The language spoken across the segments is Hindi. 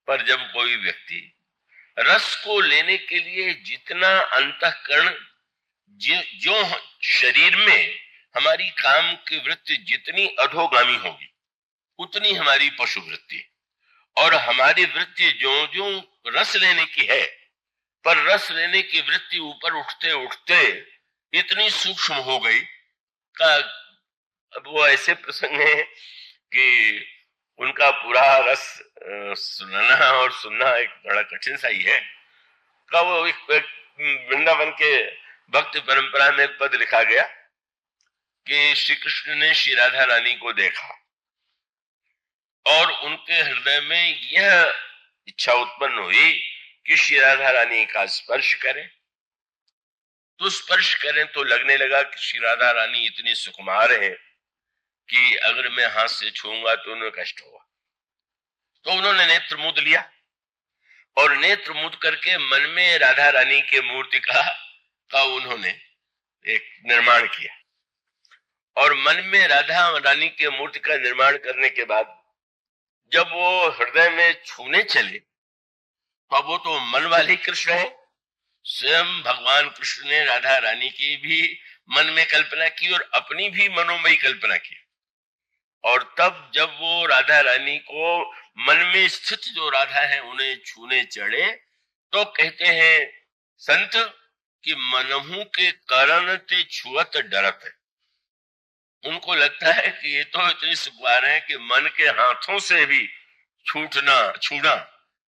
पर जब कोई व्यक्ति रस को लेने के लिए जितना अंतःकरण जो शरीर में हमारी काम की वृत्ति जितनी अधोगामी होगी उतनी हमारी पशु वृत्ति, और हमारी वृत्ति जो जो रस लेने की है, पर रस लेने की वृत्ति ऊपर उठते उठते इतनी सूक्ष्म हो गई का अब वो ऐसे प्रसंग है कि उनका पूरा रस सुनना और सुनना एक बड़ा कठिन सा ही है। का वो एक वृंदावन के भक्त परंपरा में एक पद लिखा गया कि श्री कृष्ण ने श्री राधा रानी को देखा और उनके हृदय में यह इच्छा उत्पन्न हुई कि श्री राधा रानी का स्पर्श करें। तो स्पर्श करें तो लगने लगा कि श्री राधा रानी इतनी सुकुमार है कि अगर मैं हाथ से छूंगा तो उन्हें कष्ट होगा। तो उन्होंने नेत्र मूंद लिया और नेत्र मूंद करके मन में राधा रानी के मूर्ति का उन्होंने एक निर्माण किया, और मन में राधा रानी के मूर्ति का निर्माण करने के बाद जब वो हृदय में छूने चले तो अब वो तो मन वाले कृष्ण है। स्वयं भगवान कृष्ण ने राधा रानी की भी मन में कल्पना की और अपनी भी मनोमयी कल्पना की, और तब जब वो राधा रानी को मन में स्थित जो राधा है उन्हें छूने चढ़े तो कहते हैं संत कि मनहु के कारण ते छुअत डरत है। उनको लगता है कि ये तो इतनी सुखवार है कि मन के हाथों से भी छूना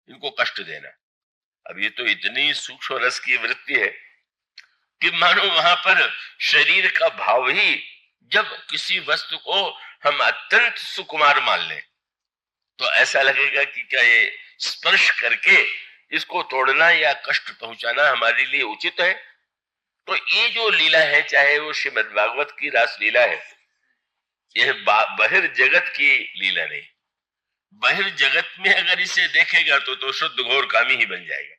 इनको कष्ट देना। अब ये तो इतनी सूक्ष्म रस की वृत्ति है कि मानो वहां पर शरीर का भाव ही, जब किसी वस्तु को हम अत्यंत सुकुमार मान लें तो ऐसा लगेगा कि क्या ये स्पर्श करके इसको तोड़ना या कष्ट पहुंचाना हमारे लिए उचित है। तो ये जो लीला है, चाहे वो श्रीमद् भागवत की रास लीला है, यह बहिर्जगत की लीला नहीं। बहिर्जगत में अगर इसे देखेगा तो शुद्ध घोर कामी ही बन जाएगा।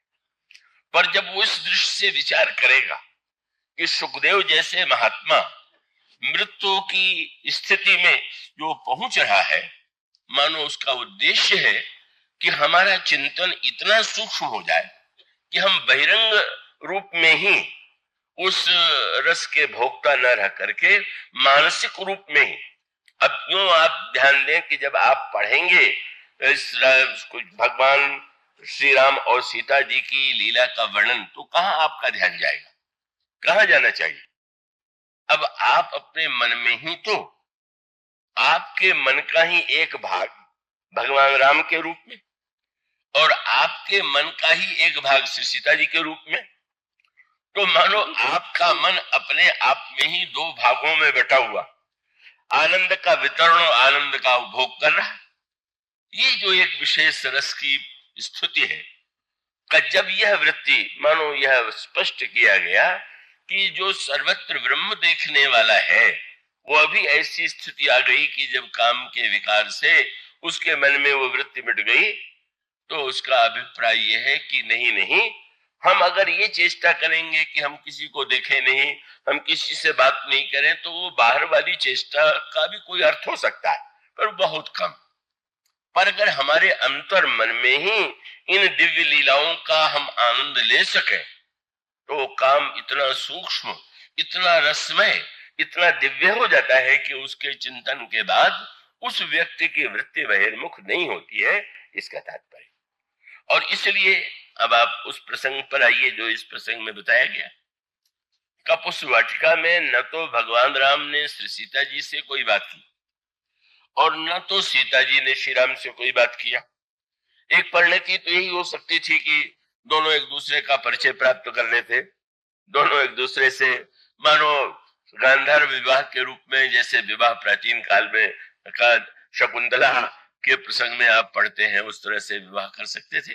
पर जब वो इस दृष्टि से विचार करेगा कि सुखदेव जैसे महात्मा मृत्यु की स्थिति में जो पहुंच रहा है, मानो उसका उद्देश्य है कि हमारा चिंतन इतना सूक्ष्म हो जाए कि हम बहिरंग रूप में ही उस रस के भोक्ता न रह करके मानसिक रूप में ही। अब क्यों आप ध्यान दें कि जब आप पढ़ेंगे इस भगवान श्री राम और सीता जी की लीला का वर्णन, तो कहां आपका ध्यान जाएगा, कहां जाना चाहिए? अब आप अपने मन में ही तो आपके मन का ही एक भाग भगवान राम के रूप में और आपके मन का ही एक भाग श्री सीता जी के रूप में, तो मानो आपका मन अपने आप में ही दो भागों में बैठा हुआ आनंद का वितरण और आनंद का उपभोग कर रहा है। ये जो एक विशेष रस की स्थिति है का जब यह वृत्ति, मानो यह स्पष्ट किया गया कि जो सर्वत्र ब्रह्म देखने वाला है वो अभी ऐसी स्थिति आ गई कि जब काम के विकार से उसके मन में वो वृत्ति मिट गई, तो उसका अभिप्राय यह है कि नहीं, हम अगर ये चेष्टा करेंगे कि हम किसी को देखें नहीं, हम किसी से बात नहीं करें, तो वो बाहर वाली चेष्टा का भी कोई अर्थ हो सकता है पर बहुत कम। पर अगर हमारे अंतर मन में ही इन दिव्य लीलाओं का हम आनंद ले सके तो काम इतना सूक्ष्म, इतना रसमय, इतना दिव्य हो जाता है कि उसके चिंतन के बाद उस व्यक्ति की वृत्ति बहिर्मुख नहीं होती है, इसका तात्पर्य। और इसलिए अब आप उस प्रसंग पर आइए जो इस प्रसंग में बताया गया। कपुस वाटिका में न तो भगवान राम ने श्री सीता जी से कोई बात की और न तो सीता जी ने श्री राम से कोई बात किया। एक परिणति तो यही हो सकती थी कि दोनों एक दूसरे का परिचय प्राप्त कर लेते, दोनों एक दूसरे से मानो गांधार विवाह के रूप में, जैसे विवाह प्राचीन काल में का शकुंतला के प्रसंग में आप पढ़ते हैं, उस तरह से विवाह कर सकते थे,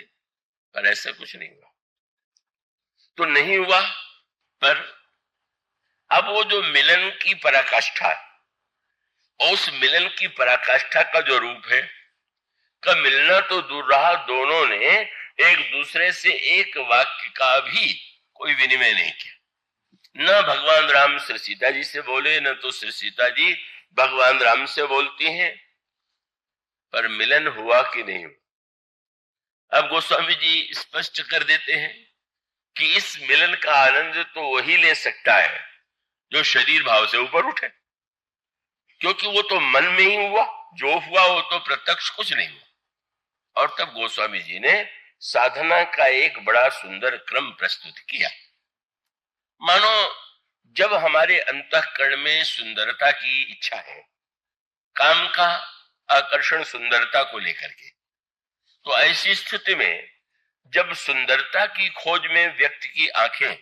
पर ऐसा कुछ नहीं हुआ। तो नहीं हुआ, पर अब वो जो मिलन की पराकाष्ठा, उस मिलन की पराकाष्ठा का जो रूप है, का मिलना तो दूर रहा, दोनों ने एक दूसरे से एक वाक्य का भी कोई विनिमय नहीं किया। न भगवान राम श्री सीता जी से बोले, न तो श्री सीता जी भगवान राम से बोलती हैं, पर मिलन हुआ कि नहीं हुआ? गोस्वामी जी स्पष्ट कर देते हैं कि इस मिलन का आनंद तो वही ले सकता है जो शरीर भाव से ऊपर उठे, क्योंकि वो तो मन में ही हुआ, जो हुआ वो तो प्रत्यक्ष कुछ नहीं हुआ। और तब गोस्वामी जी ने साधना का एक बड़ा सुंदर क्रम प्रस्तुत किया। मानो जब हमारे अंतःकरण में सुंदरता की इच्छा है, काम का आकर्षण सुंदरता को लेकर के, तो ऐसी स्थिति में जब सुंदरता की खोज में व्यक्ति की आंखें,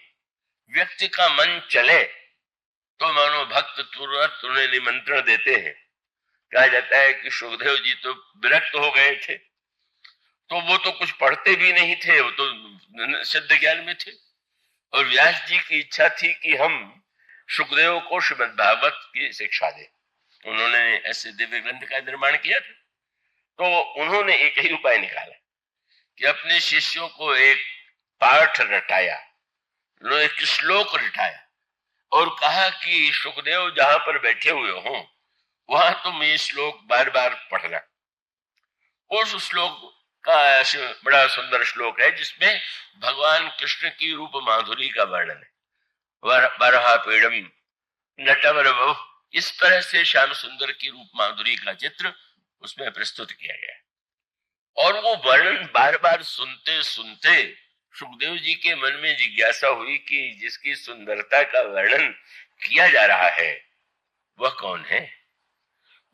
व्यक्ति का मन चले, तो मानो भक्त तुरंत उन्हें निमंत्रण देते हैं। कहा जाता है कि सुखदेव जी तो विरक्त हो गए थे, तो वो तो कुछ पढ़ते भी नहीं थे, वो तो सिद्ध ज्ञान में थे, और व्यास जी की इच्छा थी कि हम सुखदेव को श्रीमद् भागवत की शिक्षा दें। उन्होंने ऐसे दिव्य ग्रंथ का निर्माण किया था, तो उन्होंने एक ही उपाय निकाला कि अपने शिष्यों को एक पाठ रटाया, एक श्लोक रटाया और कहा कि सुखदेव जहां पर बैठे हुए हो वहां तुम ये श्लोक बार बार पढ़ना। उस श्लोक का बड़ा सुंदर श्लोक है जिसमें भगवान कृष्ण की रूप माधुरी का वर्णन है। बरहा पीड़म नटवर बहु, इस तरह से श्याम सुंदर की रूप माधुरी का चित्र उसमें प्रस्तुत किया गया है। और वो वर्णन बार बार सुनते सुनते सुखदेव जी के मन में जिज्ञासा हुई कि जिसकी सुंदरता का वर्णन किया जा रहा है वह कौन है,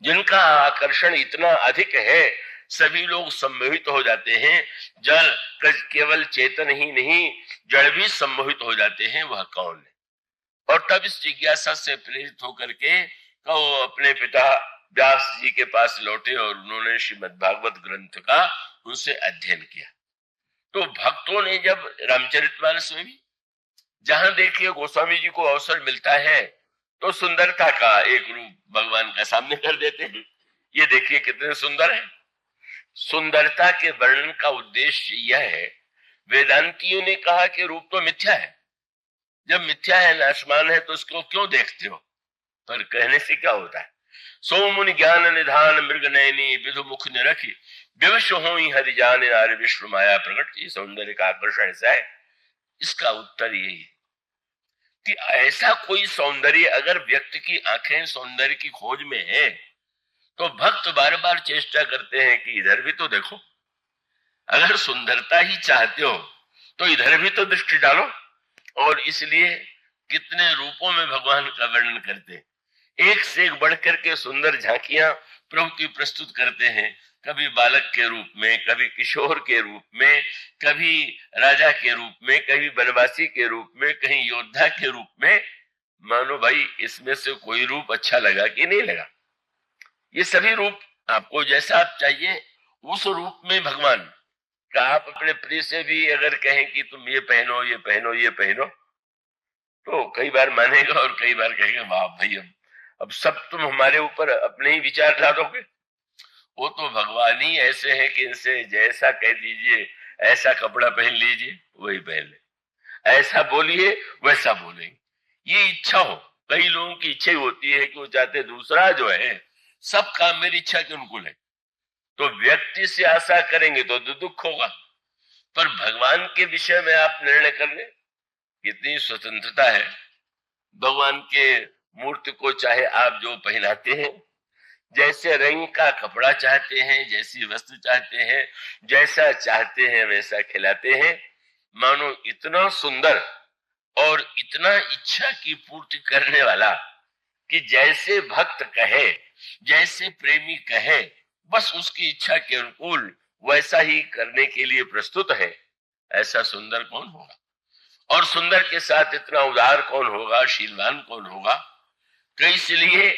जिनका आकर्षण इतना अधिक है सभी लोग सम्मोहित हो जाते हैं, जल केवल चेतन ही नहीं जड़ भी सम्मोहित हो जाते हैं, वह कौन है। और तब इस जिज्ञासा से प्रेरित होकर के वो अपने पिता व्यास जी के पास लौटे और उन्होंने श्रीमद् भागवत ग्रंथ का उनसे अध्ययन किया। तो भक्तों ने जब रामचरितमानस में भी जहां देखिए गोस्वामी जी को अवसर मिलता है तो सुंदरता का एक रूप भगवान का सामने कर देते हैं। ये देखिए कितने सुंदर है। सुंदरता के वर्णन का उद्देश्य यह है, वेदांतियों ने कहा कि रूप तो मिथ्या है, जब मिथ्या है, नाशमान है, तो उसको क्यों देखते हो, पर कहने से क्या होता है। सो मुनि ज्ञान निधान मृग नयनी विधु मुख निरखी विवश हो हरि जान नार विश्व माया प्रकट। ये सौंदर्य का आकर्षण ऐसा है। इसका उत्तर यही है कि ऐसा कोई सौंदर्य अगर व्यक्ति की आंखें सौंदर्य की खोज में है तो भक्त बार बार चेष्टा करते हैं कि इधर भी तो देखो, अगर सुंदरता ही चाहते हो तो इधर भी तो दृष्टि डालो। और इसलिए कितने रूपों में भगवान का वर्णन करते हैं, एक से एक बढ़कर के सुंदर झांकियां प्रभु की प्रस्तुत करते हैं। कभी बालक के रूप में, कभी किशोर के रूप में, कभी राजा के रूप में, कभी वनवासी के रूप में, कहीं योद्धा के रूप में। मानो भाई इसमें से कोई रूप अच्छा लगा कि नहीं लगा। ये सभी रूप आपको जैसा आप चाहिए उस रूप में भगवान का, आप अपने प्रिय से भी अगर कहें कि तुम ये पहनो ये पहनो ये पहनो तो कई बार मानेगा और कई बार कहेगा वाह भाई अब सब तुम हमारे ऊपर अपने ही विचार ला दोगे। वो तो भगवान ही ऐसे हैं कि इनसे जैसा कह दीजिए ऐसा कपड़ा पहन लीजिए वही पहन ले, ऐसा बोलिए वैसा बोलेंगे। ये इच्छा हो, कई लोगों की इच्छा होती है कि वो चाहते दूसरा जो है सब काम मेरी इच्छा के अनुकूल है, तो व्यक्ति से आशा करेंगे तो दुख होगा। पर भगवान के विषय में आप निर्णय कर ले, कितनी स्वतंत्रता है। भगवान के मूर्ति को चाहे आप जो पहनाते हैं, जैसे रंग का कपड़ा चाहते हैं, जैसी वस्तु चाहते हैं, जैसा चाहते हैं वैसा खिलाते हैं। मानो इतना सुंदर और इतना इच्छा की पूर्ति करने वाला कि जैसे भक्त कहे, जैसे प्रेमी कहे, बस उसकी इच्छा के अनुकूल वैसा ही करने के लिए प्रस्तुत है। ऐसा सुंदर कौन होगा, और सुंदर के साथ इतना उदार कौन होगा, शीलवान कौन होगा। तो इसलिए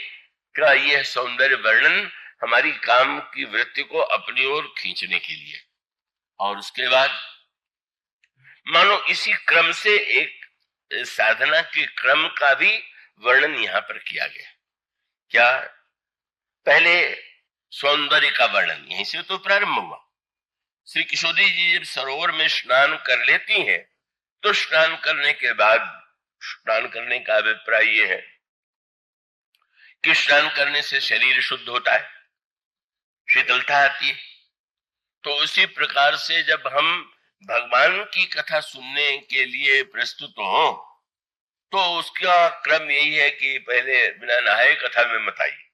का यह सौंदर्य वर्णन हमारी काम की वृत्ति को अपनी ओर खींचने के लिए। और उसके बाद मानो इसी क्रम से एक साधना के क्रम का भी वर्णन यहां पर किया गया। क्या, पहले सौंदर्य का वर्णन यहीं से तो प्रारंभ हुआ। श्री किशोरी जी जब सरोवर में स्नान कर लेती हैं तो स्नान करने के बाद, स्नान करने का अभिप्राय यह है कि स्नान करने से शरीर शुद्ध होता है, शीतलता आती है। तो उसी प्रकार से जब हम भगवान की कथा सुनने के लिए प्रस्तुत हो तो उसका क्रम यही है कि पहले बिना नहाए कथा में मत आइए।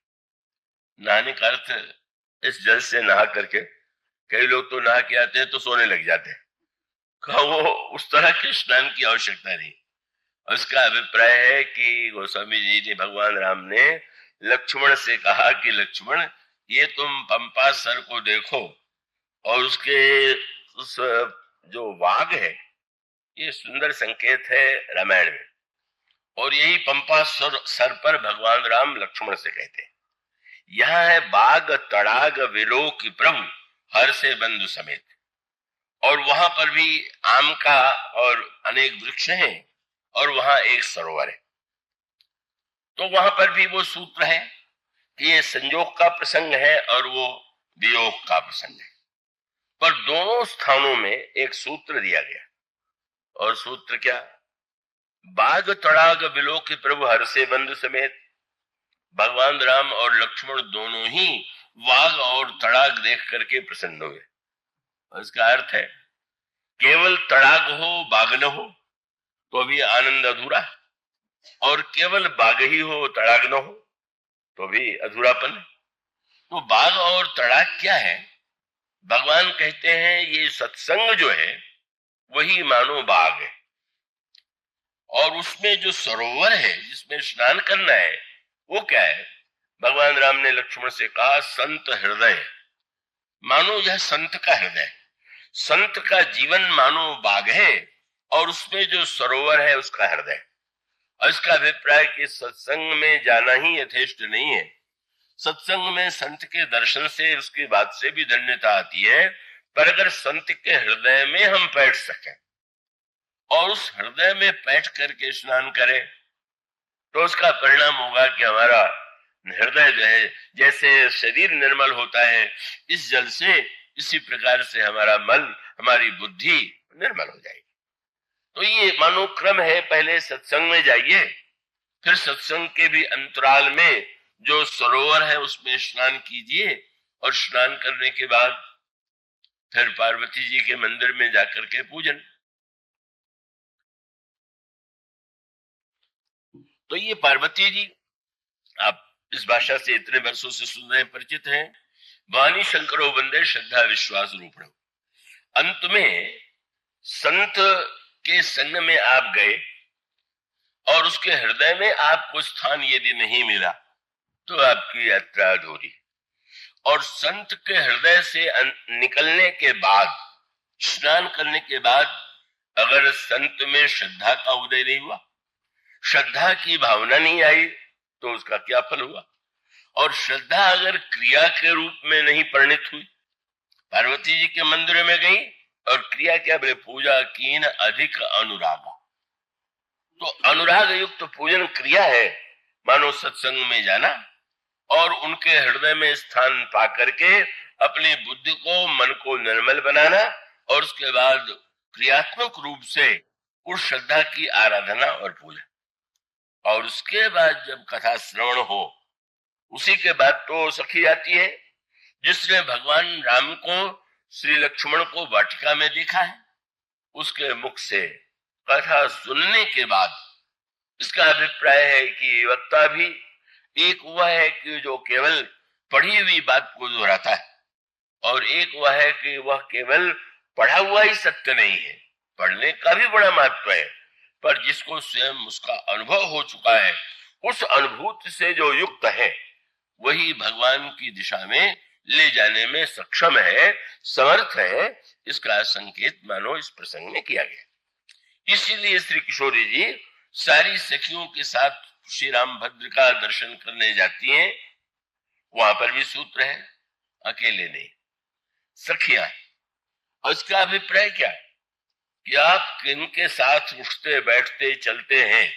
नहाने का अर्थ इस जल से नहा करके, कई लोग तो नहा के आते हैं तो सोने लग जाते हैं, वो उस तरह के स्नान की आवश्यकता नहीं। उसका अभिप्राय है कि गोस्वामी जी ने, भगवान राम ने लक्ष्मण से कहा कि लक्ष्मण, ये तुम पंपा सर को देखो और उसके उस जो वाग है, ये सुंदर संकेत है रामायण में, और यही पंपा सर पर भगवान राम लक्ष्मण से कहते हैं। यहाँ है बाग तड़ाग विलोक प्रभु हर से बंधु समेत, और वहां पर भी आम का और अनेक वृक्ष हैं और वहां एक सरोवर है। तो वहां पर भी वो सूत्र है कि ये संयोग का प्रसंग है और वो वियोग का प्रसंग है, पर दोनों स्थानों में एक सूत्र दिया गया। और सूत्र क्या? बाग तड़ाग विलोक प्रभु हर से बंधु समेत। भगवान राम और लक्ष्मण दोनों ही बाग और तड़ाग देख करके प्रसन्न हुए। इसका अर्थ है केवल तड़ाग हो बाग न हो तो भी आनंद अधूरा, और केवल बाग ही हो तड़ाग न हो तो भी अधूरापन। तो बाग और तड़ाग क्या है? भगवान कहते हैं ये सत्संग जो है वही मानो बाग है, और उसमें जो सरोवर है जिसमें स्नान करना है वो क्या है? भगवान राम ने लक्ष्मण से कहा संत हृदय, मानो यह संत का हृदय, संत का जीवन मानो बाग है और उसमें जो सरोवर है उसका हृदय। और इसका अभिप्राय कि सत्संग में जाना ही यथेष्ट नहीं है। सत्संग में संत के दर्शन से, उसकी बात से भी धन्यता आती है, पर अगर संत के हृदय में हम बैठ सकें और उस हृदय में बैठ करके स्नान करें तो उसका परिणाम होगा कि हमारा हृदय जो है, जैसे शरीर निर्मल होता है इस जल से, इसी प्रकार से हमारा मन, हमारी बुद्धि निर्मल हो जाएगी। तो ये मानो क्रम है, पहले सत्संग में जाइए, फिर सत्संग के भी अंतराल में जो सरोवर है उसमें स्नान कीजिए, और स्नान करने के बाद फिर पार्वती जी के मंदिर में जाकर के पूजन। तो ये पार्वती जी, आप इस भाषा से इतने वर्षों से सुन रहे हैं, परिचित हैं। वाणी शंकरो वंदे श्रद्धा विश्वास रूपण। अंत में संत के संग में आप गए और उसके हृदय में आपको स्थान यदि नहीं मिला तो आपकी यात्रा अधूरी। और संत के हृदय से निकलने के बाद, स्नान करने के बाद, अगर संत में श्रद्धा का उदय नहीं हुआ, श्रद्धा की भावना नहीं आई, तो उसका क्या फल हुआ? और श्रद्धा अगर क्रिया के रूप में नहीं परिणित हुई, पार्वती जी के मंदिर में गई और क्रिया क्या बोले, पूजा कीन अधिक अनुराग। तो अनुराग युक्त पूजन क्रिया है, मानो सत्संग में जाना और उनके हृदय में स्थान पा करके अपनी बुद्धि को, मन को निर्मल बनाना, और उसके बाद क्रियात्मक रूप से उस श्रद्धा की आराधना और पूजा। और उसके बाद जब कथा श्रवण हो, उसी के बाद तो सखी आती है जिसने भगवान राम को, श्री लक्ष्मण को वाटिका में देखा है। उसके मुख से कथा सुनने के बाद इसका अभिप्राय है कि वक्ता भी एक वह है कि जो केवल पढ़ी हुई बात को दोहराता है, और एक वह है कि वह केवल पढ़ा हुआ ही सत्य नहीं है। पढ़ने का भी बड़ा महत्व है, पर जिसको स्वयं उसका अनुभव हो चुका है, उस अनुभूति से जो युक्त है, वही भगवान की दिशा में ले जाने में सक्षम है, समर्थ है। इसका संकेत मानो इस प्रसंग में किया गया। इसीलिए श्री किशोरी जी सारी सखियों के साथ श्री रामभद्र का दर्शन करने जाती हैं। वहां पर भी सूत्र है, अकेले नहीं, सखियां। और इसका अभिप्राय क्या है कि आप किनके साथ उठते बैठते चलते हैं,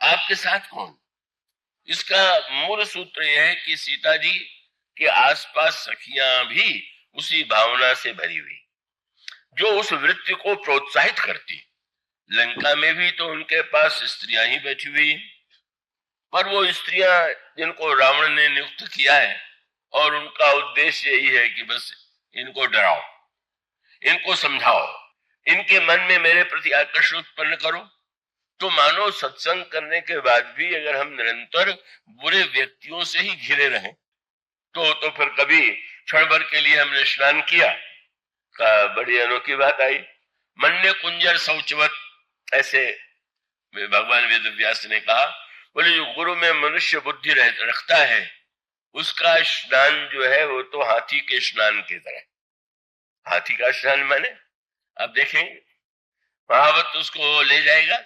आपके साथ कौन? इसका मूल सूत्र यह है कि सीता जी के आसपास सखियां भी उसी भावना से भरी हुई, जो उस वृत्ति को प्रोत्साहित करती। लंका में भी तो उनके पास स्त्रियां ही बैठी हुई, पर वो स्त्रियां जिनको रावण ने नियुक्त किया है और उनका उद्देश्य यही है कि बस इनको डराओ, इनको समझाओ, इनके मन में मेरे प्रति आकर्षण उत्पन्न करो। तो मानो सत्संग करने के बाद भी अगर हम निरंतर बुरे व्यक्तियों से ही घिरे रहें तो फिर कभी क्षण भर के लिए हमने स्नान किया का बड़ी अनोखी बात आई। मन्य कुंजर शौचवत, ऐसे भगवान वेद व्यास ने कहा, बोले जो गुरु में मनुष्य बुद्धि रखता है उसका स्नान जो है वो तो हाथी के स्नान की तरह। हाथी का स्नान माने आप देखेंगे महावत उसको ले जाएगा,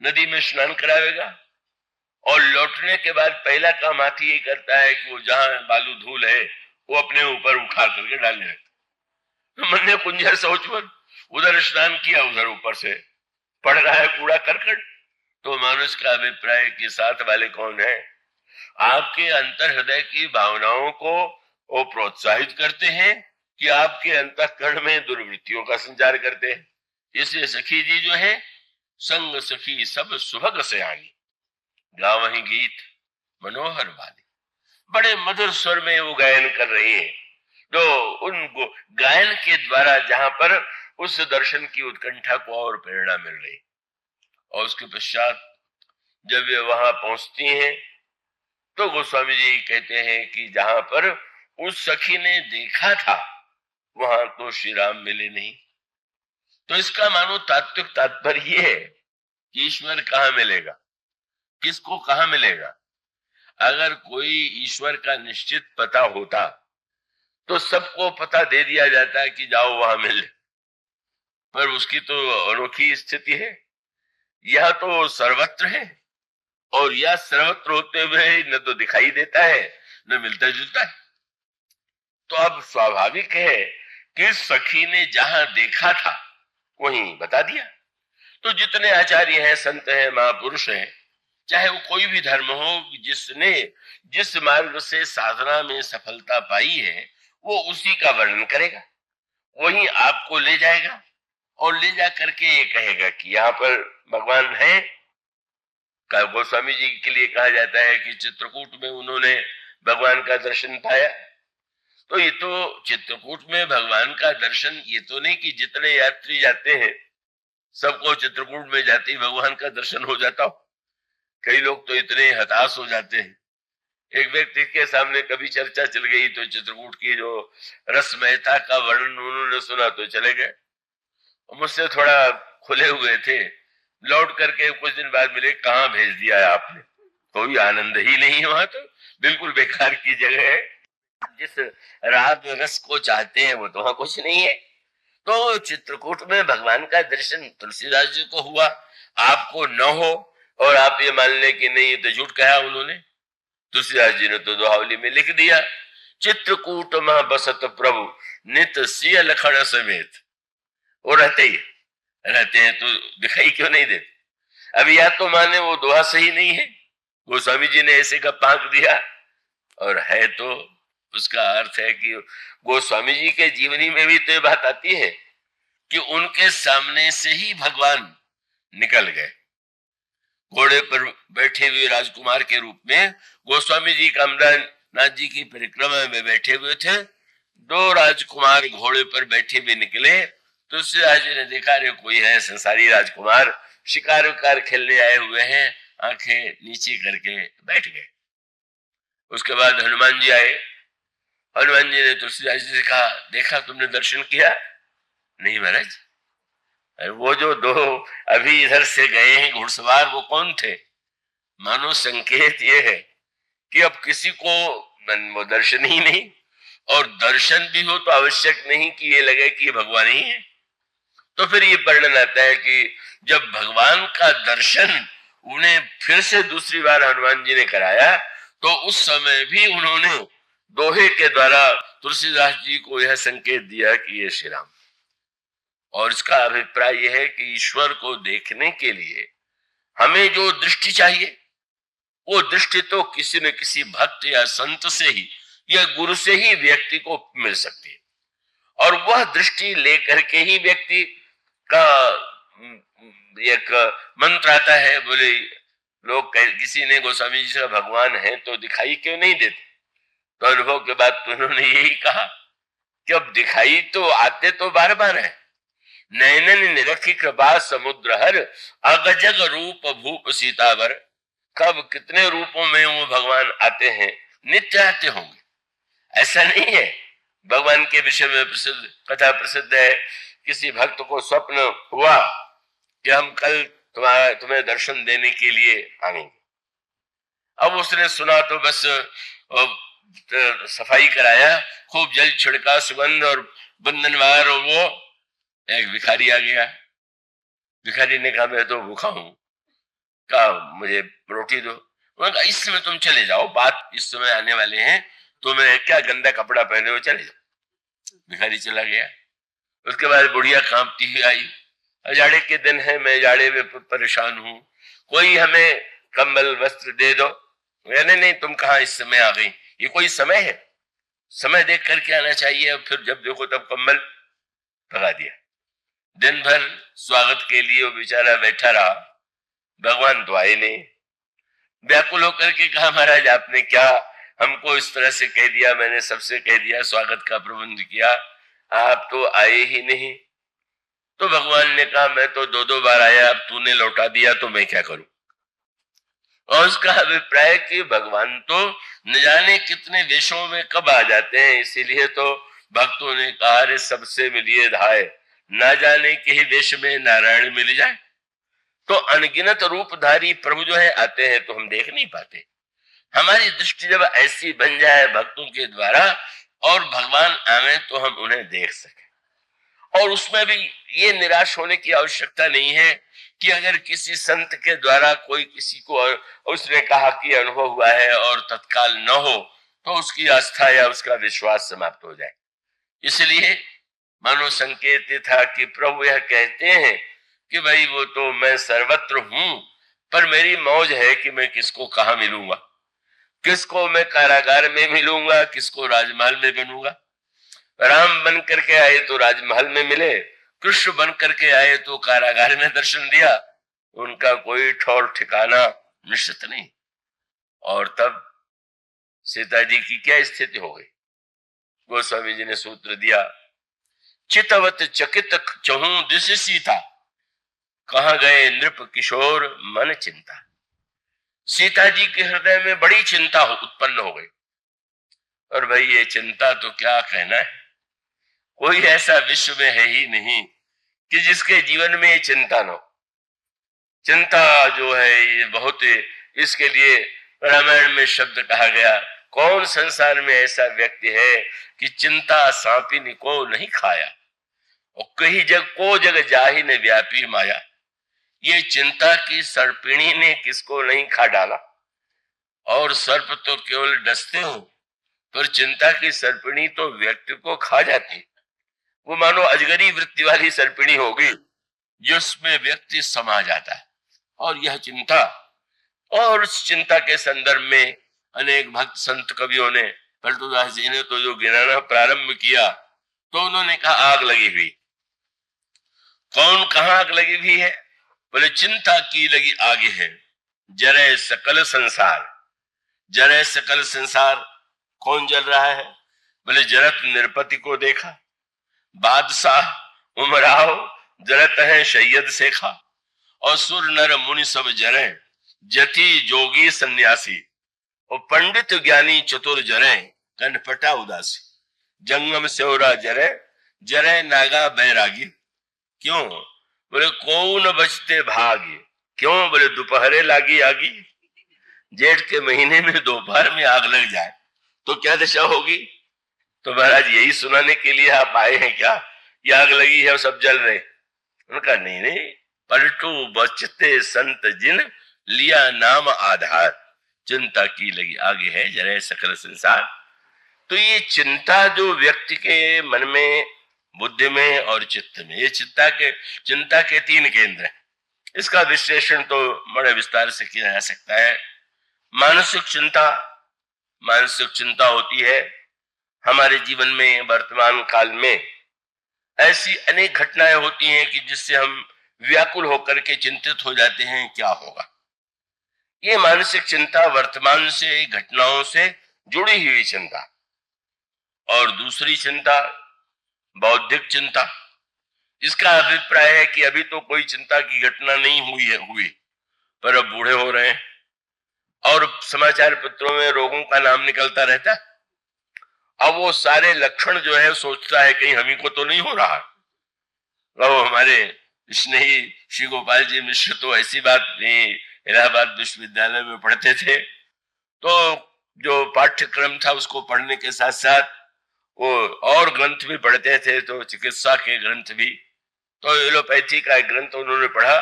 नदी में स्नान करावेगा और लौटने के बाद पहला काम हाथी ये करता है कि वो जहां बालू धूल है वो अपने ऊपर उखाड़ करके डालने लगता। तो मन ने कुंजर शौचवत, उधर स्नान किया, उधर ऊपर से पड़ रहा है कूड़ा करकट। तो मनुष्य का अभिप्राय कि साथ वाले कौन है? आपके अंतर हृदय की भावनाओं को वो प्रोत्साहित करते हैं कि आपके अंतःकरण में दुर्वृत्तियों का संचार करते हैं। इसलिए सखी जी जो है, संग सखी सब सुभग सयानी, गावहीं गीत मनोहर वाली, बड़े मधुर स्वर में वो गायन कर रही है। जो उन गायन के द्वारा जहां पर उस दर्शन की उत्कंठा को और प्रेरणा मिल रही। और उसके पश्चात जब वे वहां पहुंचती हैं तो गोस्वामी जी कहते हैं कि जहां पर उस सखी ने देखा था वहां तो श्री राम मिले नहीं। तो इसका मानो तात्विक तात्पर्य ये है कि ईश्वर कहाँ मिलेगा, किसको कहाँ मिलेगा। अगर कोई ईश्वर का निश्चित पता होता तो सबको पता दे दिया जाता है कि जाओ वहां मिल, पर उसकी तो अनोखी स्थिति है। यह तो सर्वत्र है और यह सर्वत्र होते हुए न तो दिखाई देता है न मिलता जुलता है। तो अब स्वाभाविक है कि सखी ने जहां देखा था वहीं बता दिया। तो जितने आचार्य हैं, संत हैं, महापुरुष हैं, चाहे वो कोई भी धर्म हो, जिसने जिस मार्ग से साधना में सफलता पाई है वो उसी का वर्णन करेगा, वहीं आपको ले जाएगा और ले जा करके ये कहेगा कि यहाँ पर भगवान है। गोस्वामी जी के लिए कहा जाता है कि चित्रकूट में उन्होंने भगवान का दर्शन पाया। तो ये तो चित्रकूट में भगवान का दर्शन, ये तो नहीं कि जितने यात्री जाते हैं सबको चित्रकूट में जाते ही भगवान का दर्शन हो जाता हो। कई लोग तो इतने हताश हो जाते हैं। एक व्यक्ति के सामने कभी चर्चा चल गई तो चित्रकूट की जो रसमयता का वर्णन उन्होंने सुना तो चले गए। मुझसे थोड़ा खुले हुए थे, लौट करके कुछ दिन बाद मिले, कहाँ भेज दिया है आपने, कोई आनंद ही नहीं, वहां तो बिल्कुल बेकार की जगह है। जिस राग रस को चाहते हैं वो तो वहां कुछ नहीं है। तो चित्रकूट में भगवान का दर्शन तुलसीदास जी को हुआ, आपको न हो और आप ये मान ले कि नहीं, ये तो झूठ कहा उन्होंने। तुलसीदास जी ने तो दोहावली में लिख दिया, चित्रकूट में बसत प्रभु नित सिय लखन समेत। वो रहते हैं तो दिखाई क्यों नहीं देते? अब या तो माने वो दोहा सही नहीं है, गोस्वामी जी ने ऐसे का पाक दिया, और है तो उसका अर्थ है कि गोस्वामी जी के जीवनी में भी तो ये बात आती है कि उनके सामने से ही भगवान निकल गए। घोड़े पर बैठे हुए राजकुमार के रूप में गोस्वामी जी कामदानाथ जी की परिक्रमा में बैठे हुए थे। दो राजकुमार घोड़े पर बैठे हुए निकले, तो तुलसीदास जी ने देखा रे कोई है संसारी राजकुमार, शिकार विकार खेलने आए हुए हैं, आंखें नीचे करके बैठ गए। उसके बाद हनुमान जी आए। हनुमान जी ने तुलसीदास जी से कहा, देखा तुमने दर्शन किया? नहीं महाराज। वो जो दो अभी इधर से गए हैं घुड़सवार, वो कौन थे? मानो संकेत ये है कि अब किसी को वो दर्शन ही नहीं, और दर्शन भी हो तो आवश्यक नहीं कि ये लगे कि ये भगवान ही है। तो फिर ये वर्णन आता है कि जब भगवान का दर्शन उन्हें फिर से दूसरी बार हनुमान जी ने कराया तो उस समय भी उन्होंने दोहे के द्वारा तुलसीदास जी को यह संकेत दिया कि ये श्री राम। और इसका अभिप्राय यह है कि ईश्वर को देखने के लिए हमें जो दृष्टि चाहिए वो दृष्टि तो किसी न किसी भक्त या संत से ही या गुरु से ही व्यक्ति को मिल सकती है। और वह दृष्टि लेकर के ही व्यक्ति का एक मंत्र आता है, बोले लोग किसी ने गोस्वामी जी से भगवान है तो दिखाई क्यों नहीं देते? तो अनुभव के बाद तो उन्होंने यही कहा कि अब दिखाई तो आते तो बार बार है। नैनन निरखी कृपा समुद्र हर, अगजग रूप भूप सीतावर। कब कितने रूपों में वो भगवान आते हैं, नित्य आते होंगे, ऐसा नहीं है। भगवान के विषय में प्रसिद्ध कथा प्रसिद्ध है, किसी भक्त को स्वप्न हुआ कि हम कल तुम्हें दर्शन देने के लिए आएंगे। अब उसने सुना तो बस सफाई कराया, खूब जल छिड़का, सुगंध और बंधनवार, और वो एक भिखारी आ गया। भिखारी ने कहा मैं तो भूखा हूं, कहा मुझे रोटी दो। उन्होंने कहा इस समय तुम चले जाओ, बात इस समय आने वाले हैं, तुम्हें क्या गंदा कपड़ा पहने हो, चले जाओ। भिखारी चला गया। उसके बाद बुढ़िया कांपती हुई आई, जाड़े के दिन है, मैं जाड़े में परेशान हूं, कोई हमें कंबल वस्त्र दे दो। नहीं नहीं, तुम कहाँ इस समय आ गई, ये कोई समय है, समय देख करके आना चाहिए। फिर जब देखो तब कंबल भगा दिया। दिन भर स्वागत के लिए वो बेचारा बैठा रहा, भगवान तो आए नहीं। व्याकुल होकर के कहा महाराज आपने क्या हमको इस तरह से कह दिया, मैंने सबसे कह दिया, स्वागत का प्रबंध किया, आप तो आए ही नहीं। तो भगवान ने कहा मैं तो दो दो बार आया, अब तूने लौटा दिया तो मैं क्या करूं। और उसका अभिप्राय कि भगवान तो न जाने कितने वेशों में कब आ जाते हैं, इसीलिए तो भक्तों ने कहा रे सबसे मिलिए धाय, ना जाने के ही वेश में नारायण मिल जाए। तो अनगिनत रूपधारी प्रभु जो है आते हैं तो हम देख नहीं पाते। हमारी दृष्टि जब ऐसी बन जाए भक्तों के द्वारा और भगवान आवे तो हम उन्हें देख सके। और उसमें भी ये निराश होने की आवश्यकता नहीं है कि अगर किसी संत के द्वारा कोई किसी को उसने कहा कि अनुभव हुआ है और तत्काल न हो तो उसकी आस्था या उसका विश्वास समाप्त हो जाए। इसलिए मानो संकेत था कि प्रभु यह कहते हैं कि भाई वो तो मैं सर्वत्र हूं, पर मेरी मौज है कि मैं किसको कहां मिलूंगा, किसको मैं कारागार में मिलूंगा, किसको राजमहल में बनूंगा। राम बन करके आए तो राजमहल में मिले, कृष्ण बन करके आए तो कारागार में दर्शन दिया, उनका कोई ठौर ठिकाना निश्चित नहीं। और तब सीता जी की क्या स्थिति हो गई, गोस्वामी जी ने सूत्र दिया, चितवत चकित चहु दिश सीता, कहां गए नृप किशोर मन चिंता। सीता जी के हृदय में बड़ी चिंता उत्पन्न हो गई। और भाई ये चिंता तो क्या कहना है, कोई ऐसा विश्व में है ही नहीं कि जिसके जीवन में ये चिंता न हो। चिंता जो है ये बहुत, इसके लिए रामायण में शब्द कहा गया, कौन संसार में ऐसा व्यक्ति है कि चिंता सांपिनी को नहीं खाया, और कहीं जग जाहि ने व्यापी माया। ये चिंता की सर्पिणी ने किसको नहीं खा डाला। और सर्प तो केवल डसते हो, पर चिंता की सर्पिणी तो व्यक्ति को खा जाती। वो मानो अजगरी वृत्ति वाली सर्पिणी होगी जिसमें व्यक्ति समा जाता है। और यह चिंता, और उस चिंता के संदर्भ में अनेक भक्त संत कवियों ने, फलतुदास जी ने तो जो गिनाना प्रारंभ किया तो उन्होंने कहा आग लगी हुई। कौन कहां आग लगी हुई है, बोले चिंता की लगी आगे है, जरे सकल संसार। जरे सकल संसार कौन जल रहा है, बोले जरत निरपति को देखा, बादशाह उमराव जरत है शैयद सेखा, और सुर नर मुनि सब जरे, जति जोगी सन्यासी, और पंडित ज्ञानी चतुर जरे, कनपटा उदासी। जंगम सेवरा जरे, जरे नागा बैरागी। क्यों, बोले कौन बचते भागी, क्यों, बोले दोपहरे लागी आगी। जेठ के महीने में दोपहर में आग लग जाए तो क्या दशा होगी। तो महाराज यही सुनाने के लिए आप आए हैं क्या, ये आग लगी है और सब जल रहे। उनका नहीं नहीं, पलटू बचते संत जिन, लिया नाम आधार, चिंता की लगी आगे है जरे सकल संसार। तो ये चिंता जो व्यक्ति के मन में, बुद्धि में और चित्त में, ये चिंता के तीन केंद्र हैं। इसका विश्लेषण तो बड़े विस्तार से किया जा सकता है। मानसिक चिंता होती है हमारे जीवन में, वर्तमान काल में ऐसी अनेक घटनाएं होती हैं कि जिससे हम व्याकुल होकर के चिंतित हो जाते हैं क्या होगा। ये मानसिक चिंता वर्तमान से, घटनाओं से जुड़ी हुई चिंता। और दूसरी चिंता बौद्धिक चिंता। इसका अभिप्राय है कि अभी तो कोई चिंता की घटना नहीं हुई, पर अब बूढ़े हो रहे हैं और समाचार पत्रों में रोगों का नाम निकलता रहता है। अब वो सारे लक्षण जो है सोचता है कहीं हमी को तो नहीं हो रहा। वो हमारे स्नेही श्री गोपाल जी मिश्र तो ऐसी बात नहीं, इलाहाबाद विश्वविद्यालय में पढ़ते थे, तो जो पाठ्यक्रम था उसको पढ़ने के साथ साथ वो और ग्रंथ भी पढ़ते थे, तो चिकित्सा के ग्रंथ भी। तो एलोपैथी का एक ग्रंथ उन्होंने पढ़ा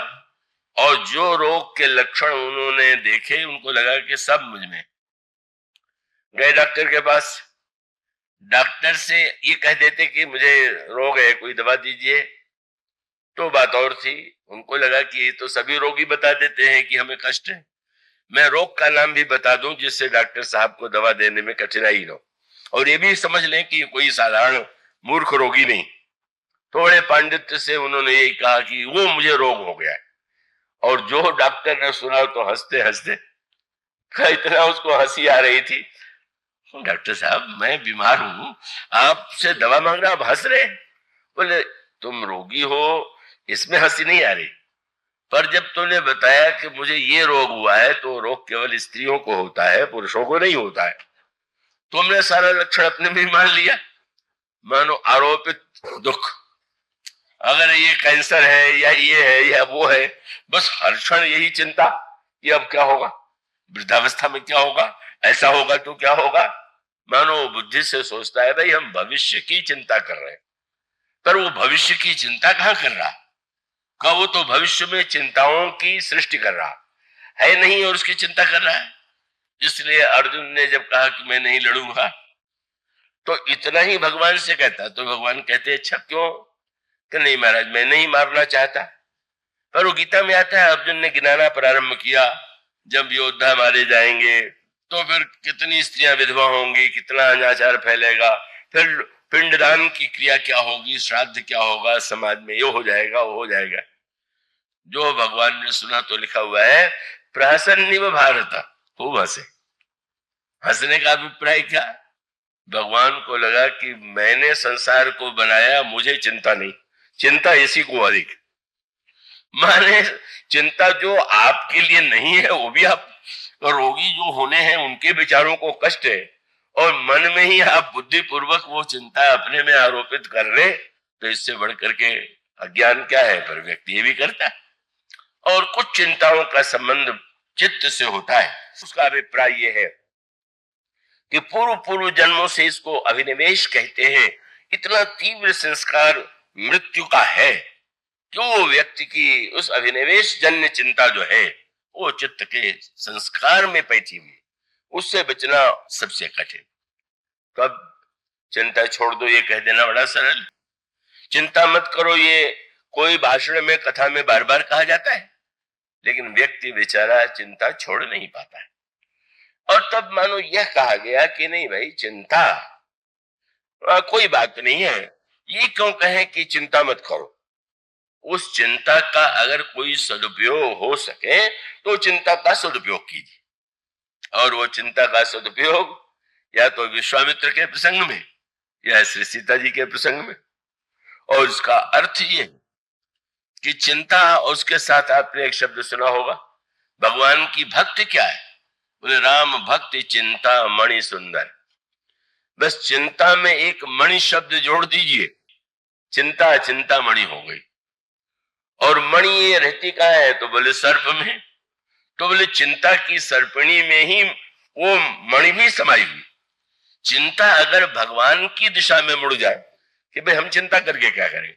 और जो रोग के लक्षण उन्होंने देखे उनको लगा कि सब मुझ में। गए डॉक्टर के पास, डॉक्टर से ये कह देते कि मुझे रोग है, कोई दवा दीजिए, तो बात और थी। उनको लगा कि ये तो सभी रोगी बता देते हैं कि हमें कष्ट है, मैं रोग का नाम भी बता दूं जिससे डॉक्टर साहब को दवा देने में कठिनाई न हो, और ये भी समझ लें कि कोई साधारण मूर्ख रोगी नहीं। थोड़े पांडित्य से उन्होंने यही कहा कि वो मुझे रोग हो गया है। और जो डॉक्टर ने सुना तो हंसते हंसते, इतना उसको हंसी आ रही थी, डॉक्टर साहब मैं बीमार हूं, आपसे दवा मांग रहा, आप हंस रहे। बोले तुम रोगी हो इसमें हंसी नहीं आ रही, पर जब तुमने बताया कि मुझे ये रोग हुआ है, तो रोग केवल स्त्रियों को होता है, पुरुषों को नहीं होता है, तुमने सारा लक्षण अपने में मान लिया। मानो आरोपित दुख, अगर ये कैंसर है या ये है या वो है, बस हर क्षण यही चिंता कि अब क्या होगा, वृद्धावस्था में क्या होगा, ऐसा होगा तो क्या होगा। मानो बुद्धि से सोचता है भाई हम भविष्य की चिंता कर रहे हैं, पर वो भविष्य की चिंता कहां कर रहा का, वो तो भविष्य में चिंताओं की सृष्टि कर रहा है नहीं और उसकी चिंता कर रहा है। इसलिए अर्जुन ने जब कहा कि मैं नहीं लड़ूंगा, तो इतना ही भगवान से कहता, तो भगवान कहते अच्छा क्यों, कि नहीं महाराज मैं नहीं मारना चाहता। पर वो गीता में आता है, अर्जुन ने गिनाना प्रारंभ किया, जब योद्धा मारे जाएंगे तो फिर कितनी स्त्रियां विधवा होंगी, कितना अनाचार फैलेगा, फिर पिंडदान की क्रिया क्या होगी, श्राद्ध क्या होगा, समाज में ये हो जाएगा वो हो जाएगा। जो भगवान ने सुना तो लिखा हुआ है प्रहसन्निव भारत, खूब हंसे। हंसने का अभिप्राय क्या, भगवान को लगा कि मैंने संसार को बनाया, मुझे चिंता नहीं, चिंता इसी को अधिक। माने चिंता जो आपके लिए नहीं है वो भी आप, रोगी जो होने हैं उनके विचारों को कष्ट है, और मन में ही आप बुद्धि पूर्वक वो चिंता अपने में आरोपित कर ले, तो इससे बढ़कर के अज्ञान क्या है, पर व्यक्ति ये भी करता है। और कुछ चिंताओं का संबंध चित्त से होता है। उसका अभिप्राय यह है कि पूर्व पूर्व जन्मों से इसको अभिनिवेश कहते हैं। इतना तीव्र संस्कार मृत्यु का है कि वो व्यक्ति की उस अभिनिवेश जन्य चिंता जो है वो चित्त के संस्कार में पैठी हुई, उससे बचना सबसे कठिन। तब चिंता छोड़ दो ये कह देना बड़ा सरल, चिंता मत करो ये कोई भाषण में कथा में बार बार कहा जाता है, लेकिन व्यक्ति बेचारा चिंता छोड़ नहीं पाता है। और तब मानो यह कहा गया कि नहीं भाई चिंता कोई बात नहीं है, ये क्यों कहें कि चिंता मत करो। उस चिंता का अगर कोई सदुपयोग हो सके तो चिंता का सदुपयोग कीजिए, और वो चिंता का सदुपयोग या तो विश्वामित्र के प्रसंग में या श्री सीता जी के प्रसंग में। और इसका अर्थ ये कि चिंता, और उसके साथ आपने एक शब्द सुना होगा, भगवान की भक्ति क्या है, बोले राम भक्ति चिंता मणि सुंदर। बस चिंता में एक मणि शब्द जोड़ दीजिए, चिंता चिंता मणि हो गई। और मणि ये रहती कहाँ है, तो बोले सर्प में, तो बोले चिंता की सर्पिणी में ही वो मणि भी समाई हुई। चिंता अगर भगवान की दिशा में मुड़ जाए कि भाई हम चिंता करके क्या करें,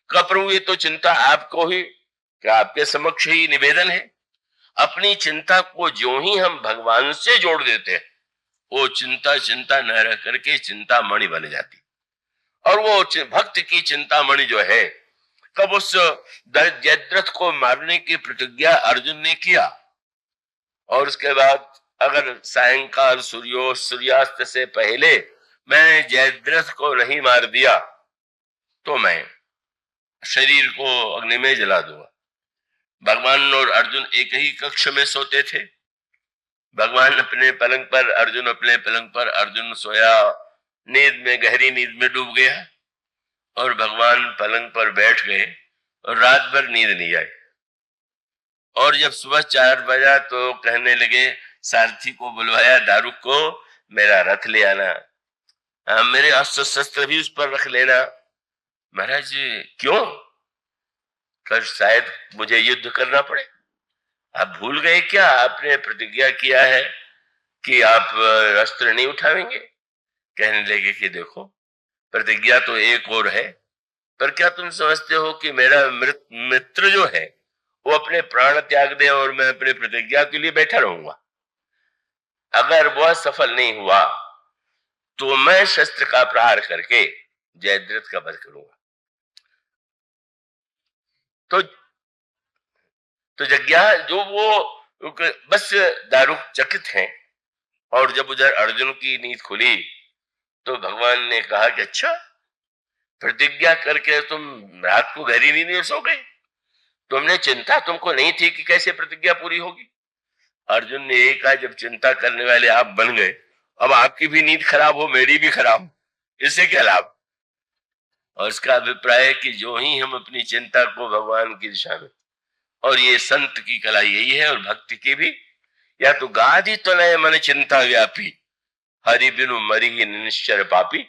प्रभु ये तो चिंता आपको ही, क्या आपके समक्ष ही निवेदन है। अपनी चिंता को जो ही हम भगवान से जोड़ देते हैं, वो चिंता चिंता न रह करके चिंता मणि बन जाती। और वो भक्त की चिंता मणि जो है, कब उस जयद्रथ को मारने की प्रतिज्ञा अर्जुन ने किया, और उसके बाद अगर सायंकाल सूर्यास्त से पहले मैं जयद्रथ को नहीं मार दिया तो मैं शरीर को अग्नि में जला दूंगा। भगवान और अर्जुन एक ही कक्ष में सोते थे, भगवान अपने पलंग पर, अर्जुन अपने पलंग पर। अर्जुन सोया, नींद में, गहरी नींद में डूब गया, और भगवान पलंग पर बैठ गए और रात भर नींद नहीं आई। और जब सुबह 4 बजा तो कहने लगे, सारथी को बुलवाया, दारुक को, मेरा रथ ले आना, मेरे अस्त्र शस्त्र भी उस पर रख लेना। महाराज क्यों? कल शायद मुझे युद्ध करना पड़े। आप भूल गए क्या? आपने प्रतिज्ञा किया है कि आप अस्त्र नहीं उठावेंगे। कहने लगे कि देखो, प्रतिज्ञा तो एक और है, पर क्या तुम समझते हो कि मेरा मित्र जो है वो अपने प्राण त्याग दे और मैं अपने प्रतिज्ञा के लिए बैठा रहूंगा? अगर वह सफल नहीं हुआ तो मैं शस्त्र का प्रहार करके जयद्रथ का वध करूंगा। तो जज्ञा जो वो बस दारुक चकित हैं। और जब उधर अर्जुन की नींद खुली तो भगवान ने कहा कि अच्छा, प्रतिज्ञा करके तुम रात को गहरी नींद में सो गए? तुमने चिंता तुमको नहीं थी कि कैसे प्रतिज्ञा पूरी होगी? अर्जुन ने यही कहा, जब चिंता करने वाले आप बन गए, अब आपकी भी नींद खराब हो, मेरी भी खराब, इससे क्या लाभ? और इसका अभिप्राय है कि जो ही हम अपनी चिंता को भगवान की दिशा में, और ये संत की कला यही है और भक्ति की भी, या तो गादी तो नए मन चिंता व्यापी, हरि बिनु मरी ही निश्चर पापी,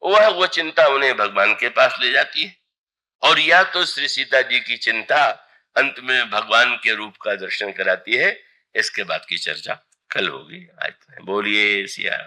वो चिंता उन्हें भगवान के पास ले जाती है। और या तो श्री सीता जी की चिंता अंत में भगवान के रूप का दर्शन कराती है। इसके बाद की चर्चा कल होगी। आज बोलिए सिया।